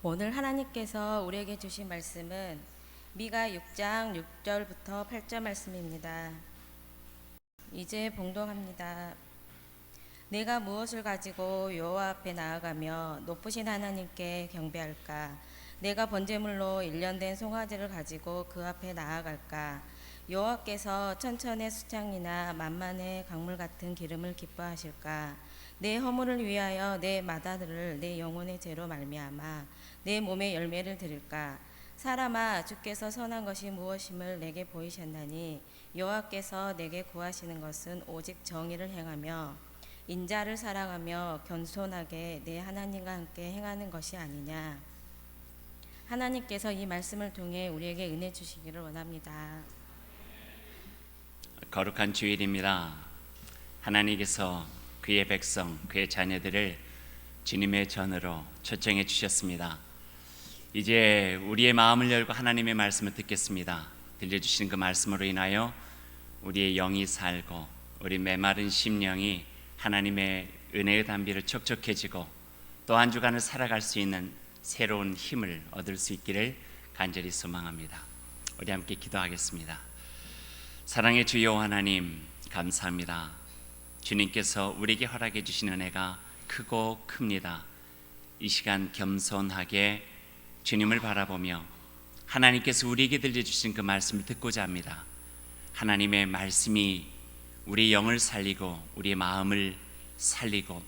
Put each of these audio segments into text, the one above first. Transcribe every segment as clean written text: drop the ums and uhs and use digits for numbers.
오늘 하나님께서 우리에게 주신 말씀은 미가 6장 6절부터 8절 말씀입니다. 이제 봉독합니다. 내가 무엇을 가지고 여호와 앞에 나아가며 높으신 하나님께 경배할까? 내가 번제물로 1년 된 송아지를 가지고 그 앞에 나아갈까? 여호와께서 천천의 수창이나 만만의 강물 같은 기름을 기뻐하실까? 내 허물을 위하여 내 마다들을 내 영혼의 죄로 말미암아 내 몸의 열매를 드릴까? 사람아, 주께서 선한 것이 무엇임을 내게 보이셨나니 여호와께서 내게 구하시는 것은 오직 정의를 행하며 인자를 사랑하며 겸손하게 내 하나님과 함께 행하는 것이 아니냐. 하나님께서 이 말씀을 통해 우리에게 은혜 주시기를 원합니다. 거룩한 주일입니다. 하나님께서 그의 백성, 그의 자녀들을 주님의 전으로 초청해 주셨습니다. 이제 우리의 마음을 열고 하나님의 말씀을 듣겠습니다. 들려주시는 그 말씀으로 인하여 우리의 영이 살고 우리 메마른 심령이 하나님의 은혜의 담비를 촉촉해지고 또 한 주간을 살아갈 수 있는 새로운 힘을 얻을 수 있기를 간절히 소망합니다. 우리 함께 기도하겠습니다. 사랑의 주여 하나님, 감사합니다. 주님께서 우리에게 허락해 주신 은혜가 크고 큽니다. 이 시간 겸손하게 주님을 바라보며 하나님께서 우리에게 들려주신 그 말씀을 듣고자 합니다. 하나님의 말씀이 우리의 영을 살리고 우리의 마음을 살리고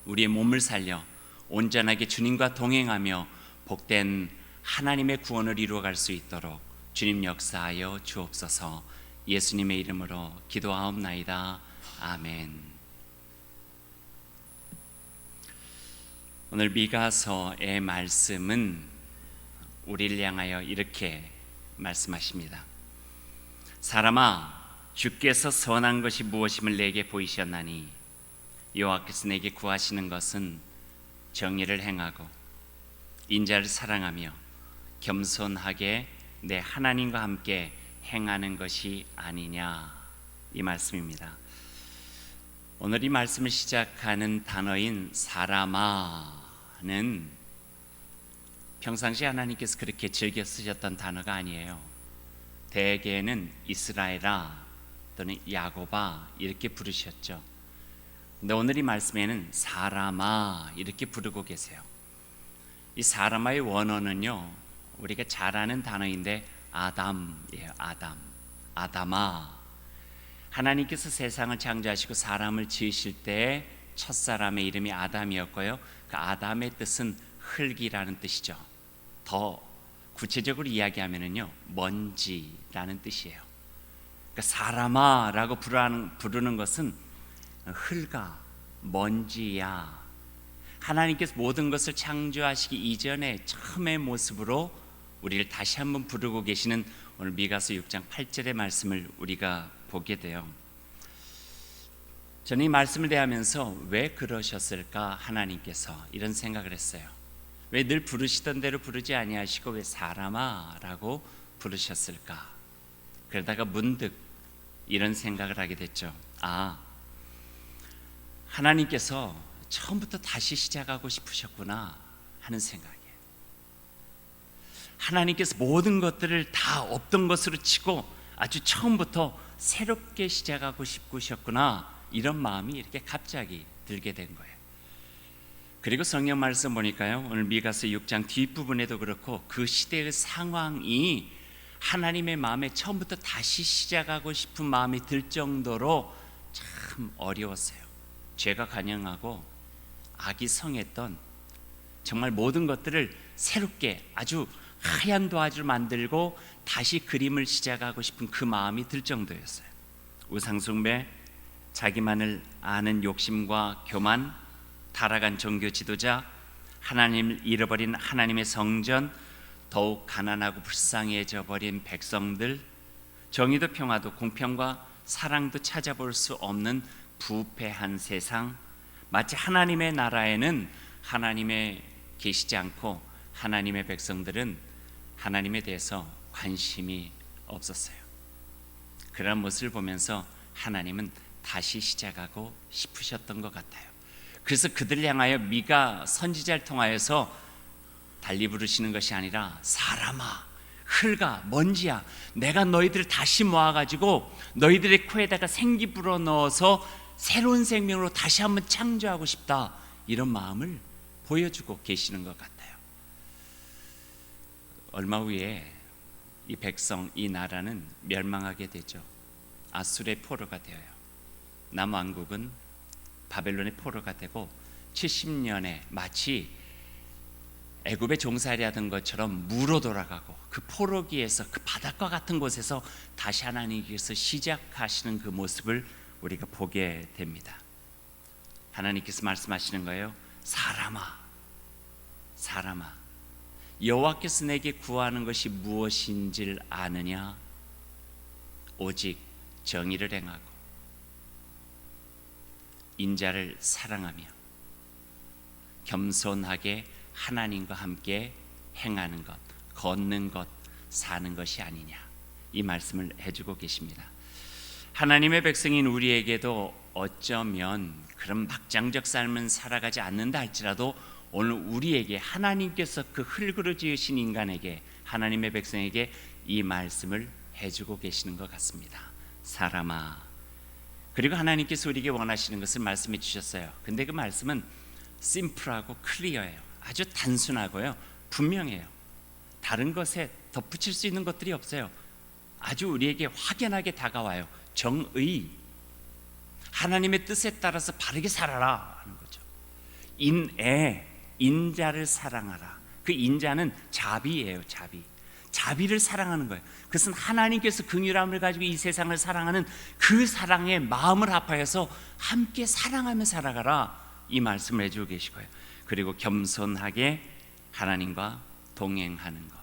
우리의 몸을 살려 온전하게 주님과 동행하며 복된 하나님의 구원을 이루어갈 수 있도록 주님 역사하여 주옵소서. 예수님의 이름으로 기도하옵나이다. 아멘. 오늘 미가서의 말씀은 우리를 향하여 이렇게 말씀하십니다. 사람아, 주께서 선한 것이 무엇임을 내게 보이셨나니 여호와께서 내게 구하시는 것은 정의를 행하고 인자를 사랑하며 겸손하게 내 하나님과 함께 행하는 것이 아니냐, 이 말씀입니다. 오늘 이 말씀을 시작하는 단어인 사람아는 평상시 하나님께서 그렇게 즐겨 쓰셨던 단어가 아니에요. 대개는 이스라엘아 또는 야곱아 이렇게 부르셨죠. 근데 오늘 이 말씀에는 사람아 이렇게 부르고 계세요. 이 사람아의 원어는요, 우리가 잘 아는 단어인데 아담이에요. 아담아. 하나님께서 세상을 창조하시고 사람을 지으실 때 첫사람의 이름이 아담이었고요, 그 아담의 뜻은 흙이라는 뜻이죠. 더 구체적으로 이야기하면요, 먼지라는 뜻이에요. 그러니까 사람아라고 부르는 것은 흙아, 먼지야. 하나님께서 모든 것을 창조하시기 이전에 처음의 모습으로 우리를 다시 한번 부르고 계시는 오늘 미가서 6장 8절의 말씀을 우리가 보게 돼요. 저는 이 말씀을 대하면서 왜 그러셨을까, 하나님께서 이런 생각을 했어요. 왜 늘 부르시던 대로 부르지 아니하시고 왜 사람아 라고 부르셨을까. 그러다가 문득 이런 생각을 하게 됐죠. 하나님께서 처음부터 다시 시작하고 싶으셨구나 하는 생각이에요. 하나님께서 모든 것들을 다 없던 것으로 치고 아주 처음부터 새롭게 시작하고 싶으셨구나, 이런 마음이 이렇게 갑자기 들게 된 거예요. 그리고 성경 말씀 보니까요, 오늘 미가서 6장 뒷부분에도 그렇고 그 시대의 상황이 하나님의 마음에 처음부터 다시 시작하고 싶은 마음이 들 정도로 참 어려웠어요. 죄가 관영하고 악이 성했던, 정말 모든 것들을 새롭게 아주 하얀 도화지를 만들고 다시 그림을 시작하고 싶은 그 마음이 들 정도였어요. 우상숭배, 자기만을 아는 욕심과 교만, 타락한 종교 지도자, 하나님을 잃어버린 하나님의 성전, 더욱 가난하고 불쌍해져 버린 백성들, 정의도 평화도 공평과 사랑도 찾아볼 수 없는 부패한 세상, 마치 하나님의 나라에는 하나님의 계시지 않고 하나님의 백성들은 하나님에 대해서 관심이 없었어요. 그런 모습을 보면서 하나님은 다시 시작하고 싶으셨던 것 같아요. 그래서 그들을 향하여 미가 선지자를 통하여서 달리 부르시는 것이 아니라 사람아, 흙아, 먼지야, 내가 너희들을 다시 모아가지고 너희들의 코에다가 생기 불어넣어서 새로운 생명으로 다시 한번 창조하고 싶다, 이런 마음을 보여주고 계시는 것 같아요. 얼마 후에 이 백성, 이 나라는 멸망하게 되죠. 아수르의 포로가 되어요. 남왕국은 바벨론의 포로가 되고 70년에 마치 애굽에 종살이 하던 것처럼 무로 돌아가고 그 포로기에서, 그 바닷가 같은 곳에서 다시 하나님께서 시작하시는 그 모습을 우리가 보게 됩니다. 하나님께서 말씀하시는 거예요. 사람아, 사람아, 여호와께서 내게 구하는 것이 무엇인지를 아느냐? 오직 정의를 행하고 인자를 사랑하며 겸손하게 하나님과 함께 행하는 것, 걷는 것, 사는 것이 아니냐, 이 말씀을 해주고 계십니다. 하나님의 백성인 우리에게도 어쩌면 그런 막장적 삶은 살아가지 않는다 할지라도 오늘 우리에게 하나님께서 그 흙으로 지으신 인간에게, 하나님의 백성에게 이 말씀을 해주고 계시는 것 같습니다. 사람아. 그리고 하나님께서 우리에게 원하시는 것을 말씀해 주셨어요. 근데 그 말씀은 심플하고 클리어해요. 아주 단순하고요, 분명해요. 다른 것에 덧붙일 수 있는 것들이 없어요. 아주 우리에게 확연하게 다가와요. 정의, 하나님의 뜻에 따라서 바르게 살아라 하는 거죠. 인애, 인자를 사랑하라. 그 인자는 자비예요. 자비를 사랑하는 거예요. 그것은 하나님께서 긍휼함을 가지고 이 세상을 사랑하는 그 사랑의 마음을 합하여서 함께 사랑하며 살아가라, 이 말씀을 해주고 계시고요. 그리고 겸손하게 하나님과 동행하는 것,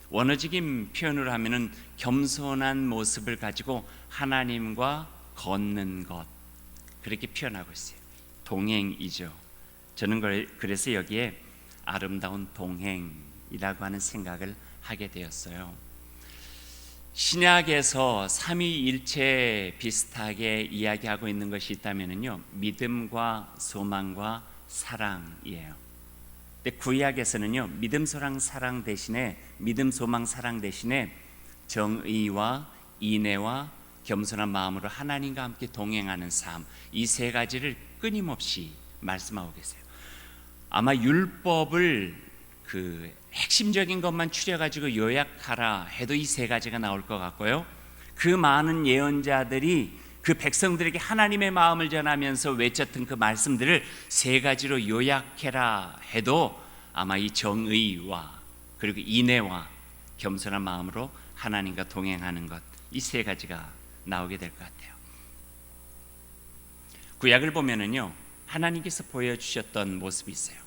원어적인 표현으로 하면은 겸손한 모습을 가지고 하나님과 걷는 것, 그렇게 표현하고 있어요. 동행이죠. 저는 그래서 여기에 아름다운 동행이라고 하는 생각을 하게 되었어요. 신약에서 삼위일체 비슷하게 이야기하고 있는 것이 있다면요, 믿음과 소망과 사랑이에요. 근데 구약에서는요, 믿음, 소망, 사랑 대신에 정의와 인애와 겸손한 마음으로 하나님과 함께 동행하는 삶, 이 세 가지를 끊임없이 말씀하고 계세요. 아마 율법을 그 핵심적인 것만 추려가지고 요약하라 해도 이 세 가지가 나올 것 같고요, 그 많은 예언자들이 그 백성들에게 하나님의 마음을 전하면서 외쳤던 그 말씀들을 세 가지로 요약해라 해도 아마 이 정의와 그리고 인애와 겸손한 마음으로 하나님과 동행하는 것, 이 세 가지가 나오게 될 것 같아요. 구약을 보면은요, 하나님께서 보여주셨던 모습이 있어요.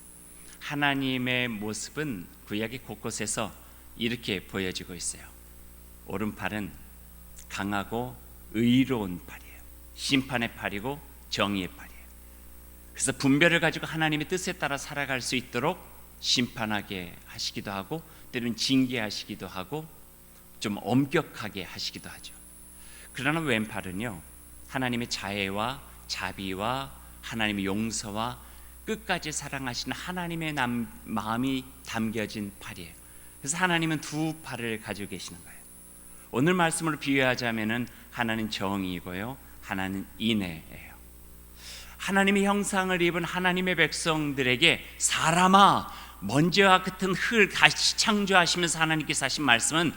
하나님의 모습은 구약의 곳곳에서 이렇게 보여지고 있어요. 오른팔은 강하고 의로운 팔이에요. 심판의 팔이고 정의의 팔이에요. 그래서 분별을 가지고 하나님의 뜻에 따라 살아갈 수 있도록 심판하게 하시기도 하고, 때로는 징계하시기도 하고, 좀 엄격하게 하시기도 하죠. 그러나 왼팔은요, 하나님의 자애와 자비와 하나님의 용서와 끝까지 사랑하시는 하나님의 마음이 담겨진 팔이에요. 그래서 하나님은 두 팔을 가지고 계시는 거예요. 오늘 말씀으로 비유하자면은 하나는 정의이고요, 하나는 인애예요. 하나님의 형상을 입은 하나님의 백성들에게 사람아, 먼지와 같은 흙을 다시 창조하시면서 하나님께서 하신 말씀은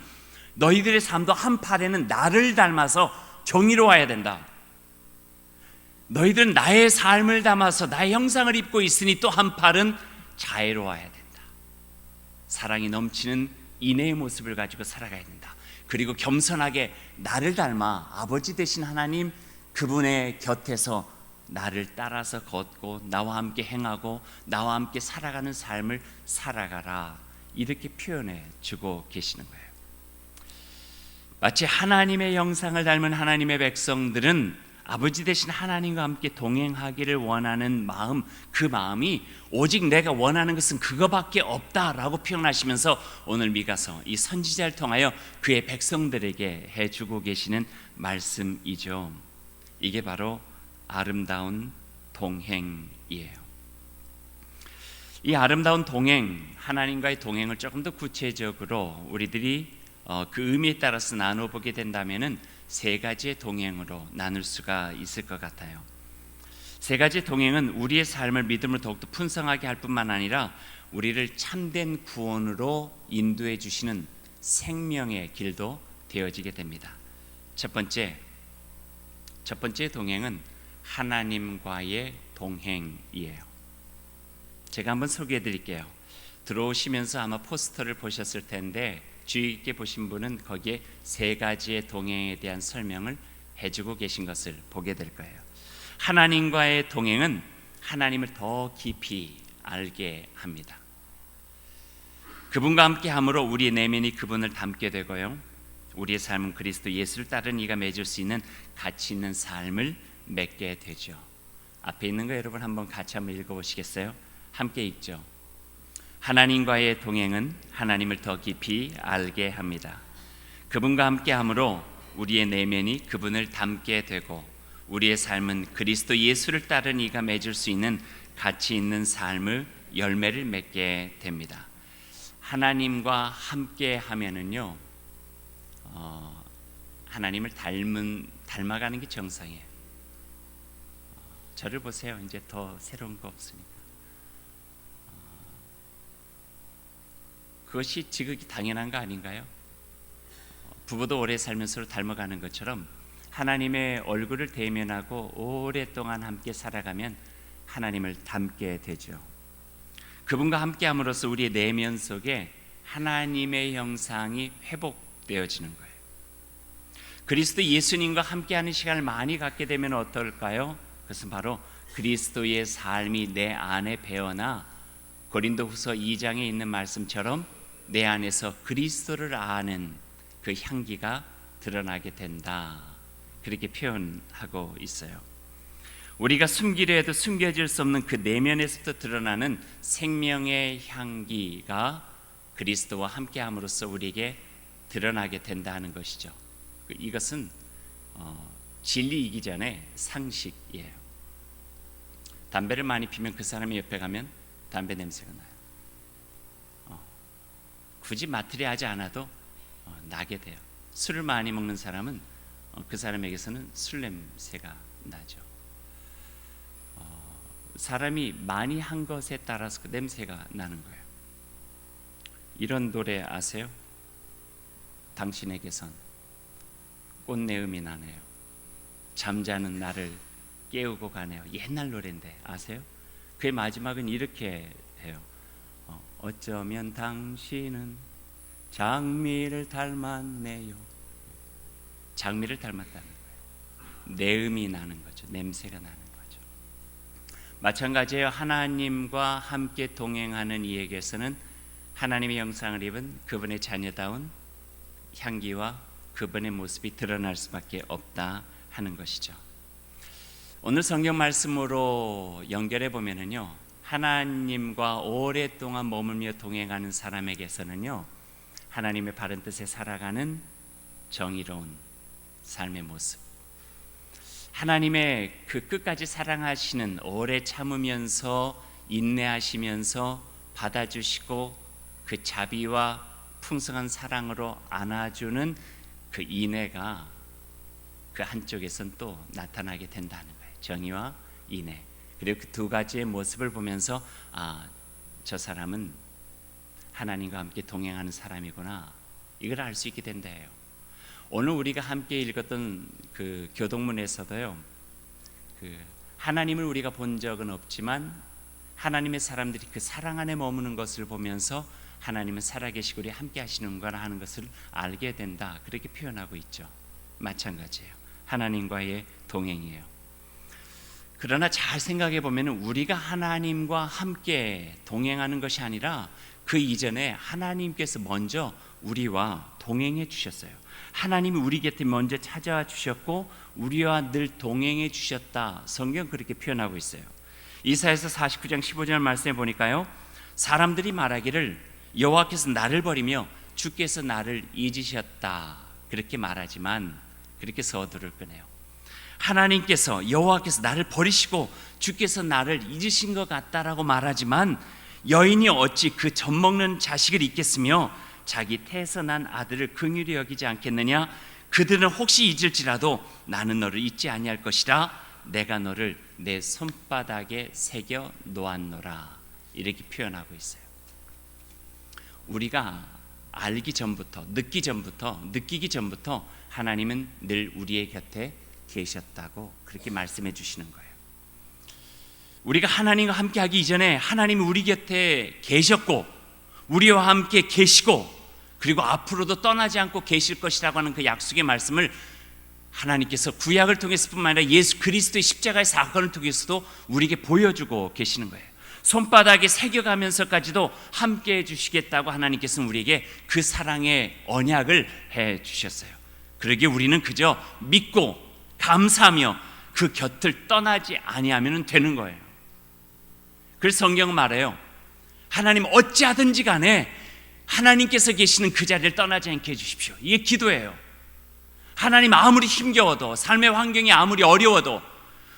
너희들의 삶도 한 팔에는 나를 닮아서 정의로워야 된다. 너희들은 나의 삶을 담아서 나의 형상을 입고 있으니 또 한 팔은 자애로워야 된다. 사랑이 넘치는 인애의 모습을 가지고 살아가야 된다. 그리고 겸손하게 나를 닮아 아버지 되신 하나님, 그분의 곁에서 나를 따라서 걷고 나와 함께 행하고 나와 함께 살아가는 삶을 살아가라, 이렇게 표현해 주고 계시는 거예요. 마치 하나님의 형상을 닮은 하나님의 백성들은 아버지 되신 하나님과 함께 동행하기를 원하는 마음, 그 마음이 오직 내가 원하는 것은 그거밖에 없다라고 표현하시면서 오늘 미가서 이 선지자를 통하여 그의 백성들에게 해주고 계시는 말씀이죠. 이게 바로 아름다운 동행이에요. 이 아름다운 동행, 하나님과의 동행을 조금 더 구체적으로 우리들이 그 의미에 따라서 나눠보게 된다면은 세 가지의 동행으로 나눌 수가 있을 것 같아요. 세 가지의 동행은 우리의 삶을 믿음을 더욱더 풍성하게 할 뿐만 아니라 우리를 참된 구원으로 인도해 주시는 생명의 길도 되어지게 됩니다. 첫 번째 동행은 하나님과의 동행이에요. 제가 한번 소개해 드릴게요. 들어오시면서 아마 포스터를 보셨을 텐데 주의 깊게 보신 분은 거기에 세 가지의 동행에 대한 설명을 해주고 계신 것을 보게 될 거예요. 하나님과의 동행은 하나님을 더 깊이 알게 합니다. 그분과 함께 함으로 우리의 내면이 그분을 닮게 되고요, 우리의 삶은 그리스도 예수를 따른 이가 맺을 수 있는 가치 있는 삶을 맺게 되죠. 앞에 있는 거 여러분 한번 같이 한번 읽어보시겠어요? 함께 읽죠. 하나님과의 동행은 하나님을 더 깊이 알게 합니다. 그분과 함께 함으로 우리의 내면이 그분을 닮게 되고 우리의 삶은 그리스도 예수를 따른 이가 맺을 수 있는 가치 있는 삶을 열매를 맺게 됩니다. 하나님과 함께 하면은요, 하나님을 닮아가는 게 정상이에요. 저를 보세요. 이제 더 새로운 거 없으니까. 그것이 지극히 당연한 거 아닌가요? 부부도 오래 살면서 닮아가는 것처럼 하나님의 얼굴을 대면하고 오랫동안 함께 살아가면 하나님을 닮게 되죠. 그분과 함께 함으로써 우리의 내면 속에 하나님의 형상이 회복되어지는 거예요. 그리스도 예수님과 함께하는 시간을 많이 갖게 되면 어떨까요? 그것은 바로 그리스도의 삶이 내 안에 배어나 고린도후서 2장에 있는 말씀처럼 내 안에서 그리스도를 아는 그 향기가 드러나게 된다, 그렇게 표현하고 있어요. 우리가 숨기려 해도 숨겨질 수 없는 그 내면에서부터 드러나는 생명의 향기가 그리스도와 함께함으로써 우리에게 드러나게 된다는 것이죠. 이것은 진리이기 전에 상식이에요. 담배를 많이 피면 그 사람의 옆에 가면 담배 냄새가 나요. 굳이 맡으려 하지 않아도 나게 돼요. 술을 많이 먹는 사람은 그 사람에게서는 술 냄새가 나죠. 사람이 많이 한 것에 따라서 그 냄새가 나는 거예요. 이런 노래 아세요? 당신에게선 꽃내음이 나네요. 잠자는 나를 깨우고 가네요. 옛날 노래인데 아세요? 그의 마지막은 이렇게 해요. 어쩌면 당신은 장미를 닮았네요. 장미를 닮았다는 거예요. 내음이 나는 거죠. 냄새가 나는 거죠. 마찬가지예요. 하나님과 함께 동행하는 이에게서는 하나님의 형상을 입은 그분의 자녀다운 향기와 그분의 모습이 드러날 수밖에 없다 하는 것이죠. 오늘 성경 말씀으로 연결해 보면은요, 하나님과 오랫동안 머물며 동행하는 사람에게서는요, 하나님의 바른 뜻에 살아가는 정의로운 삶의 모습, 하나님의 그 끝까지 사랑하시는, 오래 참으면서 인내하시면서 받아주시고 그 자비와 풍성한 사랑으로 안아주는 그 인애가 그 한쪽에선 또 나타나게 된다는 거예요. 정의와 인애. 그리고 그 두 가지의 모습을 보면서 저 사람은 하나님과 함께 동행하는 사람이구나, 이걸 알 수 있게 된대요. 오늘 우리가 함께 읽었던 그 교동문에서도요, 그 하나님을 우리가 본 적은 없지만 하나님의 사람들이 그 사랑 안에 머무는 것을 보면서 하나님은 살아계시고 우리 함께 하시는구나 하는 것을 알게 된다, 그렇게 표현하고 있죠. 마찬가지예요. 하나님과의 동행이에요. 그러나 잘 생각해 보면 우리가 하나님과 함께 동행하는 것이 아니라 그 이전에 하나님께서 먼저 우리와 동행해 주셨어요. 하나님이 우리 곁에 먼저 찾아와 주셨고 우리와 늘 동행해 주셨다, 성경 그렇게 표현하고 있어요. 이사야서 49장 15절 말씀에 보니까요, 사람들이 말하기를 여호와께서 나를 버리며 주께서 나를 잊으셨다, 그렇게 말하지만 그렇게 서두를 꺼내요. 하나님께서, 여호와께서 나를 버리시고 주께서 나를 잊으신 것 같다라고 말하지만 여인이 어찌 그 젖먹는 자식을 잊겠으며 자기 태에서 난 아들을 긍휼히 여기지 않겠느냐? 그들은 혹시 잊을지라도 나는 너를 잊지 아니할 것이라. 내가 너를 내 손바닥에 새겨 놓았노라. 이렇게 표현하고 있어요. 우리가 알기 전부터, 느끼기 전부터 하나님은 늘 우리의 곁에 계셨다고 그렇게 말씀해 주시는 거예요. 우리가 하나님과 함께 하기 이전에 하나님이 우리 곁에 계셨고 우리와 함께 계시고 그리고 앞으로도 떠나지 않고 계실 것이라고 하는 그 약속의 말씀을 하나님께서 구약을 통해서뿐만 아니라 예수 그리스도의 십자가의 사건을 통해서도 우리에게 보여주고 계시는 거예요. 손바닥에 새겨가면서까지도 함께 해주시겠다고 하나님께서는 우리에게 그 사랑의 언약을 해주셨어요. 그러기에 우리는 그저 믿고 감사하며 그 곁을 떠나지 아니하면 되는 거예요. 그래서 성경은 말해요. 하나님 어찌하든지 간에 하나님께서 계시는 그 자리를 떠나지 않게 해주십시오. 이게 기도예요. 하나님 아무리 힘겨워도, 삶의 환경이 아무리 어려워도,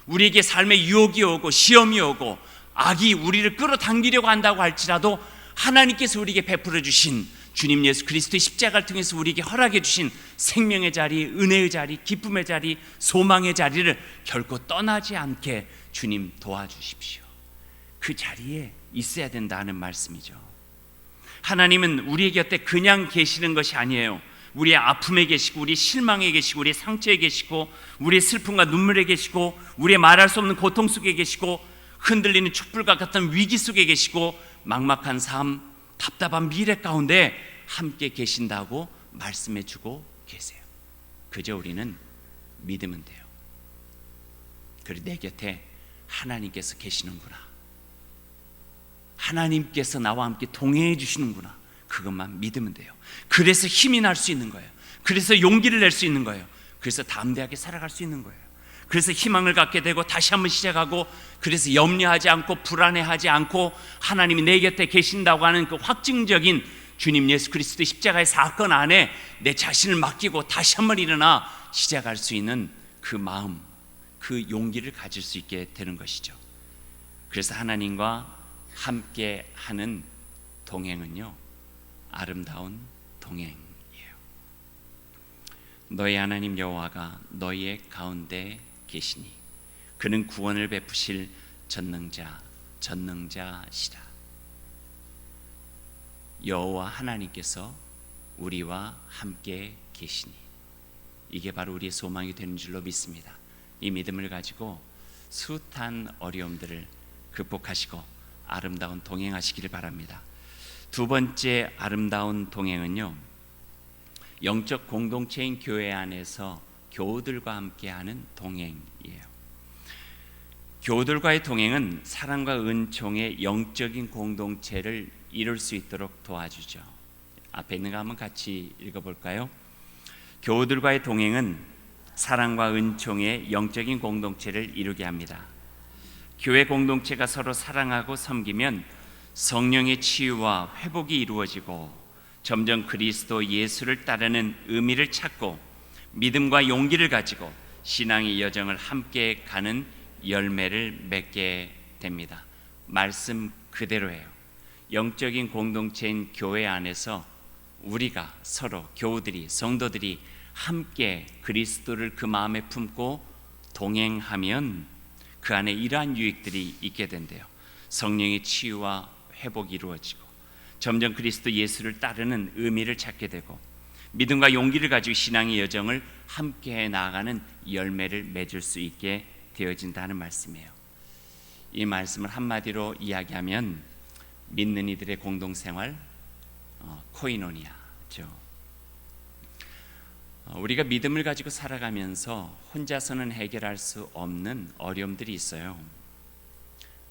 우리에게 삶의 유혹이 오고 시험이 오고 악이 우리를 끌어당기려고 한다고 할지라도 하나님께서 우리에게 베풀어 주신 주님 예수 그리스도의 십자가를 통해서 우리에게 허락해 주신 생명의 자리, 은혜의 자리, 기쁨의 자리, 소망의 자리를 결코 떠나지 않게 주님 도와주십시오. 그 자리에 있어야 된다는 말씀이죠. 하나님은 우리 곁에 그냥 계시는 것이 아니에요. 우리의 아픔에 계시고, 우리의 실망에 계시고, 우리의 상처에 계시고, 우리의 슬픔과 눈물에 계시고, 우리의 말할 수 없는 고통 속에 계시고, 흔들리는 촛불과 같은 위기 속에 계시고, 막막한 삶, 답답한 미래 가운데 함께 계신다고 말씀해 주고 계세요. 그저 우리는 믿으면 돼요. 그리고 내 곁에 하나님께서 계시는구나, 하나님께서 나와 함께 동행해 주시는구나, 그것만 믿으면 돼요. 그래서 힘이 날 수 있는 거예요. 그래서 용기를 낼 수 있는 거예요. 그래서 담대하게 살아갈 수 있는 거예요. 그래서 희망을 갖게 되고 다시 한번 시작하고, 그래서 염려하지 않고 불안해하지 않고 하나님이 내 곁에 계신다고 하는 그 확증적인 주님 예수 그리스도의 십자가의 사건 안에 내 자신을 맡기고 다시 한번 일어나 시작할 수 있는 그 마음, 그 용기를 가질 수 있게 되는 것이죠. 그래서 하나님과 함께 하는 동행은요, 아름다운 동행이에요. 너희 하나님 여호와가 너희의 가운데 계시니 그는 구원을 베푸실 전능자시라. 여호와 하나님께서 우리와 함께 계시니, 이게 바로 우리의 소망이 되는 줄로 믿습니다. 이 믿음을 가지고 숱한 어려움들을 극복하시고 아름다운 동행하시기를 바랍니다. 두 번째 아름다운 동행은요, 영적 공동체인 교회 안에서 교우들과 함께하는 동행이에요. 교우들과의 동행은 사랑과 은총의 영적인 공동체를 이룰 수 있도록 도와주죠. 앞에 있는 거 한번 같이 읽어볼까요? 교우들과의 동행은 사랑과 은총의 영적인 공동체를 이루게 합니다. 교회 공동체가 서로 사랑하고 섬기면 성령의 치유와 회복이 이루어지고 점점 그리스도 예수를 따르는 의미를 찾고 믿음과 용기를 가지고 신앙의 여정을 함께 가는 열매를 맺게 됩니다. 말씀 그대로예요. 영적인 공동체인 교회 안에서 우리가 서로 교우들이, 성도들이 함께 그리스도를 그 마음에 품고 동행하면 그 안에 이러한 유익들이 있게 된대요. 성령의 치유와 회복이 이루어지고 점점 그리스도 예수를 따르는 의미를 찾게 되고 믿음과 용기를 가지고 신앙의 여정을 함께 나아가는 열매를 맺을 수 있게 되어진다는 말씀이에요. 이 말씀을 한마디로 이야기하면 믿는 이들의 공동생활, 코이노니아죠. 우리가 믿음을 가지고 살아가면서 혼자서는 해결할 수 없는 어려움들이 있어요.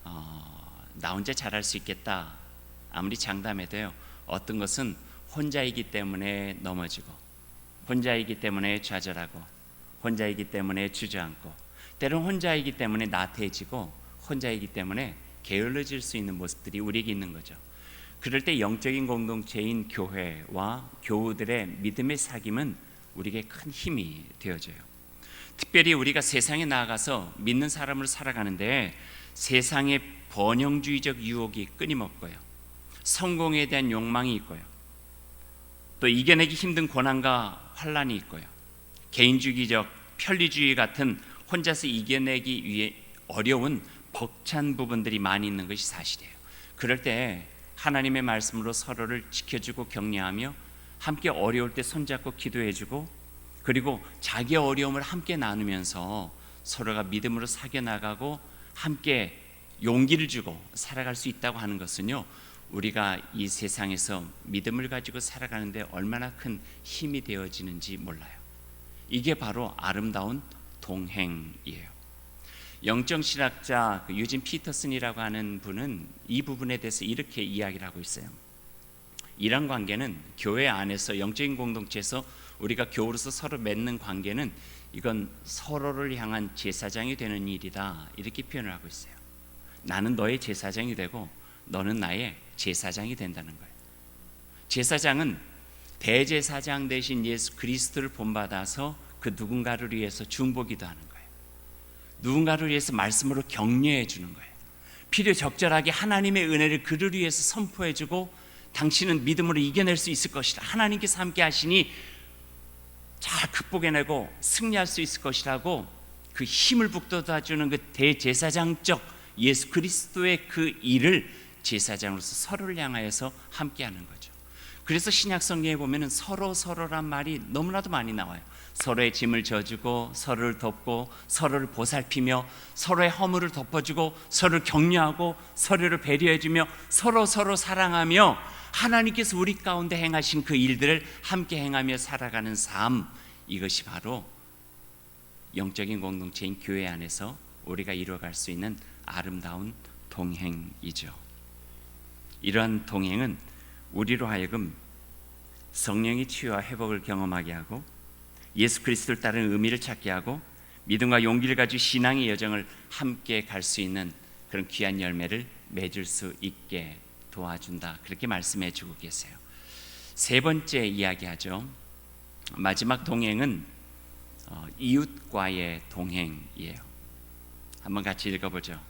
나 혼자 잘할 수 있겠다 아무리 장담해도요, 어떤 것은 혼자이기 때문에 넘어지고, 혼자이기 때문에 좌절하고, 혼자이기 때문에 주저앉고, 때로는 혼자이기 때문에 나태해지고, 혼자이기 때문에 게을러질 수 있는 모습들이 우리에게 있는 거죠. 그럴 때 영적인 공동체인 교회와 교우들의 믿음의 사귐은 우리에게 큰 힘이 되어져요. 특별히 우리가 세상에 나아가서 믿는 사람으로 살아가는데 세상의 번영주의적 유혹이 끊임없고요, 성공에 대한 욕망이 있고요. 또 이겨내기 힘든 고난과 환란이 있고요. 개인주의적 편리주의 같은 혼자서 이겨내기 위해 어려운 벅찬 부분들이 많이 있는 것이 사실이에요. 그럴 때 하나님의 말씀으로 서로를 지켜주고 격려하며 함께 어려울 때 손잡고 기도해주고, 그리고 자기 어려움을 함께 나누면서 서로가 믿음으로 사겨 나가고 함께 용기를 주고 살아갈 수 있다고 하는 것은요, 우리가 이 세상에서 믿음을 가지고 살아가는데 얼마나 큰 힘이 되어지는지 몰라요. 이게 바로 아름다운 동행이에요. 영적 신학자 유진 피터슨이라고 하는 분은 이 부분에 대해서 이렇게 이야기를 하고 있어요. 이런 관계는 교회 안에서, 영적인 공동체에서 우리가 교우로서 서로 맺는 관계는 이건 서로를 향한 제사장이 되는 일이다, 이렇게 표현을 하고 있어요. 나는 너의 제사장이 되고 너는 나의 제사장이 된다는 거예요. 제사장은 대제사장 대신 예수 그리스도를 본받아서 그 누군가를 위해서 중보기도 하는 거예요. 누군가를 위해서 말씀으로 격려해 주는 거예요. 필요 적절하게 하나님의 은혜를 그를 위해서 선포해 주고, 당신은 믿음으로 이겨낼 수 있을 것이다, 하나님께서 함께 하시니 잘 극복해내고 승리할 수 있을 것이라고 그 힘을 북돋아 주는 그 대제사장적 예수 그리스도의 그 일을 제사장으로서 서로를 향하여서 함께하는 거죠. 그래서 신약 성경에 보면은 서로란 말이 너무나도 많이 나와요. 서로의 짐을 져주고, 서로를 돕고, 서로를 보살피며, 서로의 허물을 덮어주고, 서로를 격려하고, 서로를 배려해주며, 서로 사랑하며, 하나님께서 우리 가운데 행하신 그 일들을 함께 행하며 살아가는 삶, 이것이 바로 영적인 공동체인 교회 안에서 우리가 이루어갈 수 있는 아름다운 동행이죠. 이러한 동행은 우리로 하여금 성령의 치유와 회복을 경험하게 하고, 예수 그리스도를 따르는 의미를 찾게 하고, 믿음과 용기를 가지고 신앙의 여정을 함께 갈 수 있는 그런 귀한 열매를 맺을 수 있게 도와준다, 그렇게 말씀해 주고 계세요. 세 번째 이야기하죠. 마지막 동행은 이웃과의 동행이에요. 한번 같이 읽어보죠.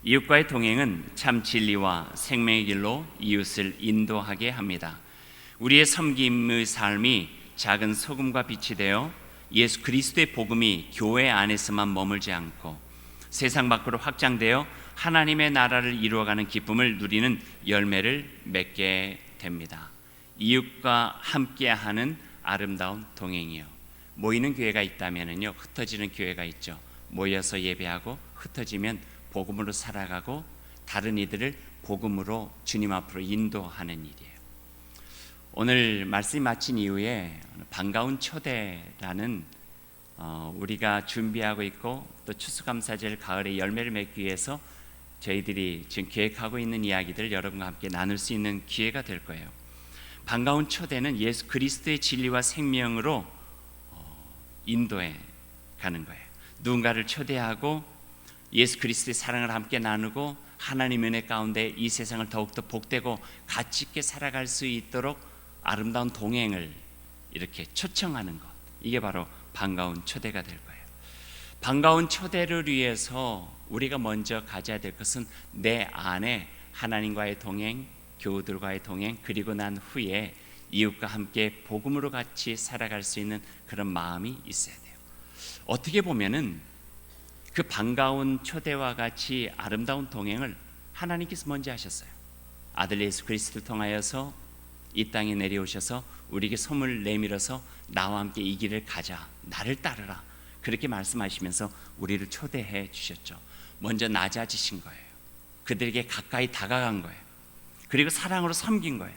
이웃과의 동행은 참 진리와 생명의 길로 이웃을 인도하게 합니다. 우리의 섬김의 삶이 작은 소금과 빛이 되어 예수 그리스도의 복음이 교회 안에서만 머물지 않고 세상 밖으로 확장되어 하나님의 나라를 이루어가는 기쁨을 누리는 열매를 맺게 됩니다. 이웃과 함께하는 아름다운 동행이요. 모이는 교회가 있다면요, 흩어지는 교회가 있죠. 모여서 예배하고 흩어지면 복음으로 살아가고 다른 이들을 복음으로 주님 앞으로 인도하는 일이에요. 오늘 말씀이 마친 이후에 반가운 초대라는 우리가 준비하고 있고 또 추수감사절 가을에 열매를 맺기 위해서 저희들이 지금 계획하고 있는 이야기들 여러분과 함께 나눌 수 있는 기회가 될 거예요. 반가운 초대는 예수 그리스도의 진리와 생명으로 인도해 가는 거예요. 누군가를 초대하고 예수 그리스도의 사랑을 함께 나누고 하나님의 은혜 가운데 이 세상을 더욱더 복되고 가치 있게 살아갈 수 있도록 아름다운 동행을 이렇게 초청하는 것, 이게 바로 반가운 초대가 될 거예요. 반가운 초대를 위해서 우리가 먼저 가져야 될 것은 내 안에 하나님과의 동행, 교우들과의 동행, 그리고 난 후에 이웃과 함께 복음으로 같이 살아갈 수 있는 그런 마음이 있어야 돼요. 어떻게 보면은 그 반가운 초대와 같이 아름다운 동행을 하나님께서 먼저 하셨어요. 아들 예수 그리스도를 통하여서 이 땅에 내려오셔서 우리에게 손을 내밀어서 나와 함께 이 길을 가자, 나를 따르라, 그렇게 말씀하시면서 우리를 초대해 주셨죠. 먼저 낮아지신 거예요. 그들에게 가까이 다가간 거예요. 그리고 사랑으로 섬긴 거예요.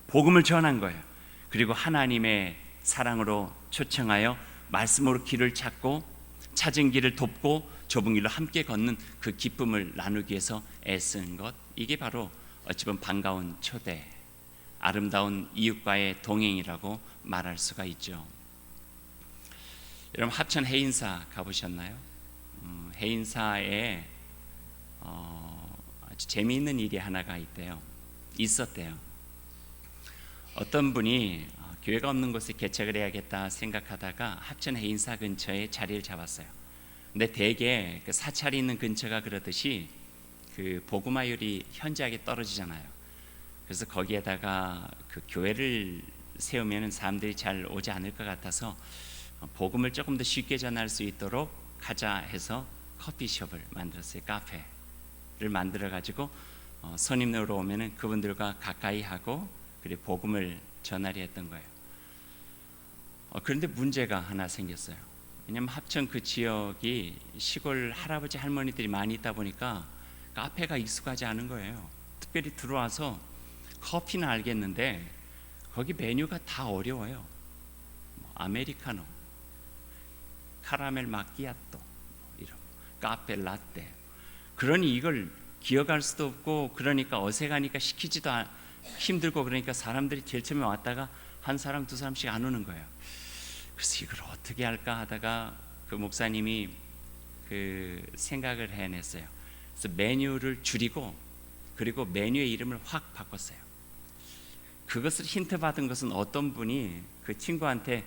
복음을 전한 거예요. 그리고 하나님의 사랑으로 초청하여 말씀으로 길을 찾고 찾은 길을 돕고 좁은 길로 함께 걷는 그 기쁨을 나누기 위해서 애쓰는 것, 이게 바로 어찌 보면 반가운 초대, 아름다운 이웃과의 동행이라고 말할 수가 있죠. 여러분 합천 해인사 가보셨나요? 해인사에 아주 재미있는 일이 하나가 있었대요. 어떤 분이 교회가 없는 곳에 개척을 해야겠다 생각하다가 합천 해인사 근처에 자리를 잡았어요. 근데 대개 그 사찰이 있는 근처가 그러듯이 그 복음화율이 현저하게 떨어지잖아요. 그래서 거기에다가 그 교회를 세우면 사람들이 잘 오지 않을 것 같아서 복음을 조금 더 쉽게 전할 수 있도록 하자 해서 커피숍을 만들었어요. 카페를 만들어 가지고 손님들 오면은 그분들과 가까이 하고 그리고 복음을 전하려 했던 거예요. 그런데 문제가 하나 생겼어요. 왜냐하면 합천 그 지역이 시골 할아버지 할머니들이 많이 있다 보니까 카페가 익숙하지 않은 거예요. 특별히 들어와서 커피는 알겠는데 거기 메뉴가 다 어려워요. 아메리카노, 카라멜 마키아토, 이런 카페 라떼. 그러니 이걸 기억할 수도 없고 그러니까 어색하니까 시키지도 힘들고 그러니까 사람들이 제일 처음에 왔다가 한 사람 두 사람씩 안 오는 거예요. 그래서 이걸 어떻게 할까 하다가 그 목사님이 그 생각을 해냈어요. 그래서 메뉴를 줄이고 그리고 메뉴의 이름을 확 바꿨어요. 그것을 힌트 받은 것은 어떤 분이 그 친구한테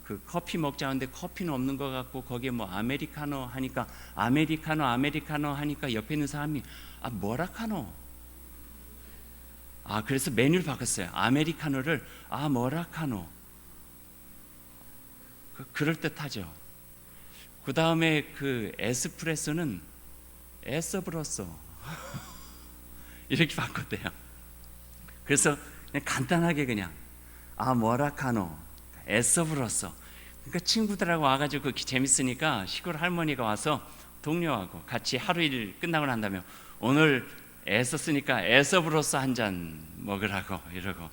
그 커피 먹자는데 커피는 없는 것 같고 거기에 뭐 아메리카노 하니까 아메리카노 하니까 옆에 있는 사람이 뭐라카노. 그래서 메뉴를 바꿨어요. 아메리카노를 뭐라카노. 그럴 듯하죠. 그 다음에 그 에스프레소는 에서브로소 이렇게 바꿨대요. 그래서 그냥 간단하게 그냥 모라카노, 에서브로소. 그러니까 친구들하고 와가지고 재밌으니까 시골 할머니가 와서 동료하고 같이 하루 일 끝나고 난 다음에 오늘 애써 쓰니까 에서브로소 한 잔 먹으라고 이러고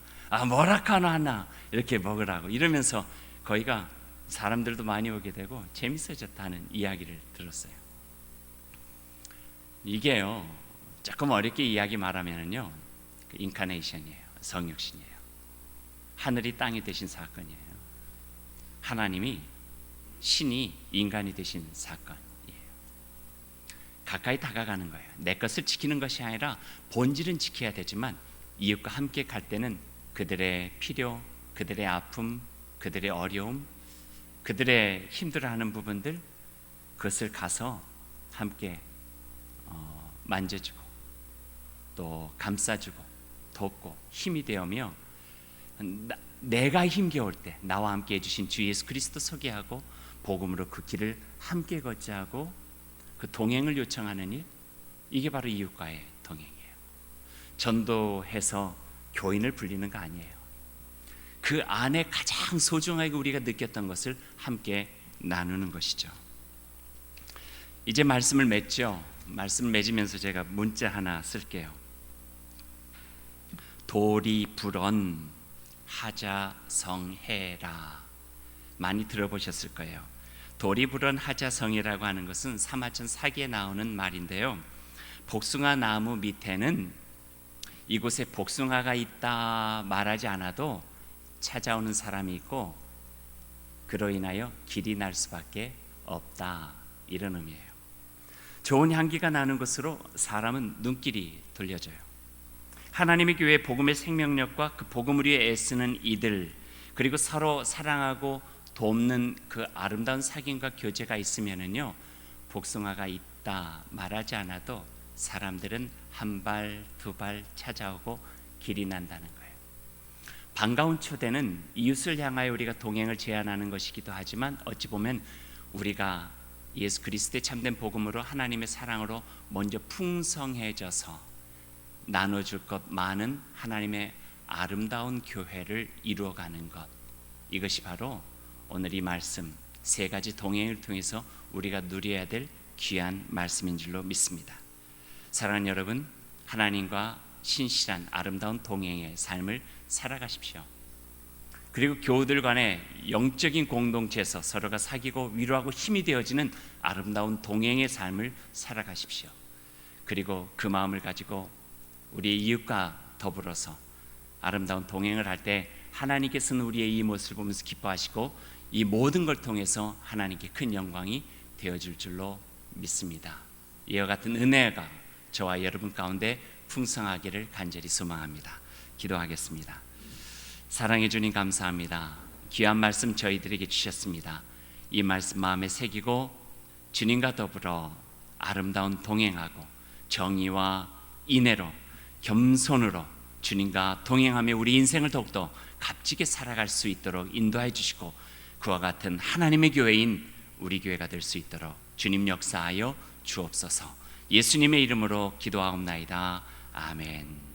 모라카노 하나 이렇게 먹으라고 이러면서 거기가 사람들도 많이 오게 되고 재밌어졌다는 이야기를 들었어요. 이게요 조금 어렵게 이야기 말하면은요 그 인카네이션이에요. 성육신이에요. 하늘이 땅이 되신 사건이에요. 하나님이 신이 인간이 되신 사건이에요. 가까이 다가가는 거예요. 내 것을 지키는 것이 아니라 본질은 지켜야 되지만 이웃과 함께 갈 때는 그들의 필요, 그들의 아픔, 그들의 어려움, 그들의 힘들어하는 부분들 그것을 가서 함께 만져주고 또 감싸주고 돕고 힘이 되어며 내가 힘겨울 때 나와 함께 해주신 주 예수 그리스도 소개하고 복음으로 그 길을 함께 걷자 하고 그 동행을 요청하는 일, 이게 바로 이웃과의 동행이에요. 전도해서 교인을 불리는 거 아니에요. 그 안에 가장 소중하게 우리가 느꼈던 것을 함께 나누는 것이죠. 이제 말씀을 맺죠. 말씀을 맺으면서 제가 문자 하나 쓸게요. 도리불언 하자성해라. 많이 들어보셨을 거예요. 도리불언 하자성이라고 하는 것은 사마천 사기에 나오는 말인데요. 복숭아 나무 밑에는 이곳에 복숭아가 있다 말하지 않아도 찾아오는 사람이 있고 그로 인하여 길이 날 수밖에 없다, 이런 의미예요. 좋은 향기가 나는 곳으로 사람은 눈길이 돌려져요. 하나님의 교회 복음의 생명력과 그 복음을 위해 애쓰는 이들, 그리고 서로 사랑하고 돕는 그 아름다운 사귐과 교제가 있으면은요 복숭아가 있다 말하지 않아도 사람들은 한 발 두 발 찾아오고 길이 난다는 거예요. 반가운 초대는 이웃을 향하여 우리가 동행을 제안하는 것이기도 하지만 어찌 보면 우리가 예수 그리스도의 참된 복음으로 하나님의 사랑으로 먼저 풍성해져서 나눠줄 것 많은 하나님의 아름다운 교회를 이루어가는 것, 이것이 바로 오늘 이 말씀 세 가지 동행을 통해서 우리가 누려야 될 귀한 말씀인 줄로 믿습니다. 사랑하는 여러분, 하나님과 신실한 아름다운 동행의 삶을 살아가십시오. 그리고 교우들 간의 영적인 공동체에서 서로가 사귀고 위로하고 힘이 되어지는 아름다운 동행의 삶을 살아가십시오. 그리고 그 마음을 가지고 우리의 이웃과 더불어서 아름다운 동행을 할 때 하나님께서는 우리의 이 모습을 보면서 기뻐하시고 이 모든 걸 통해서 하나님께 큰 영광이 되어줄 줄로 믿습니다. 이와 같은 은혜가 저와 여러분 가운데 풍성하기를 간절히 소망합니다. 기도하겠습니다. 사랑해 주님 감사합니다. 귀한 말씀 저희들에게 주셨습니다. 이 말씀 마음에 새기고 주님과 더불어 아름다운 동행하고 정의와 인애로 겸손으로 주님과 동행하며 우리 인생을 더욱더 값지게 살아갈 수 있도록 인도해 주시고 그와 같은 하나님의 교회인 우리 교회가 될 수 있도록 주님 역사하여 주옵소서. 예수님의 이름으로 기도하옵나이다. 아멘.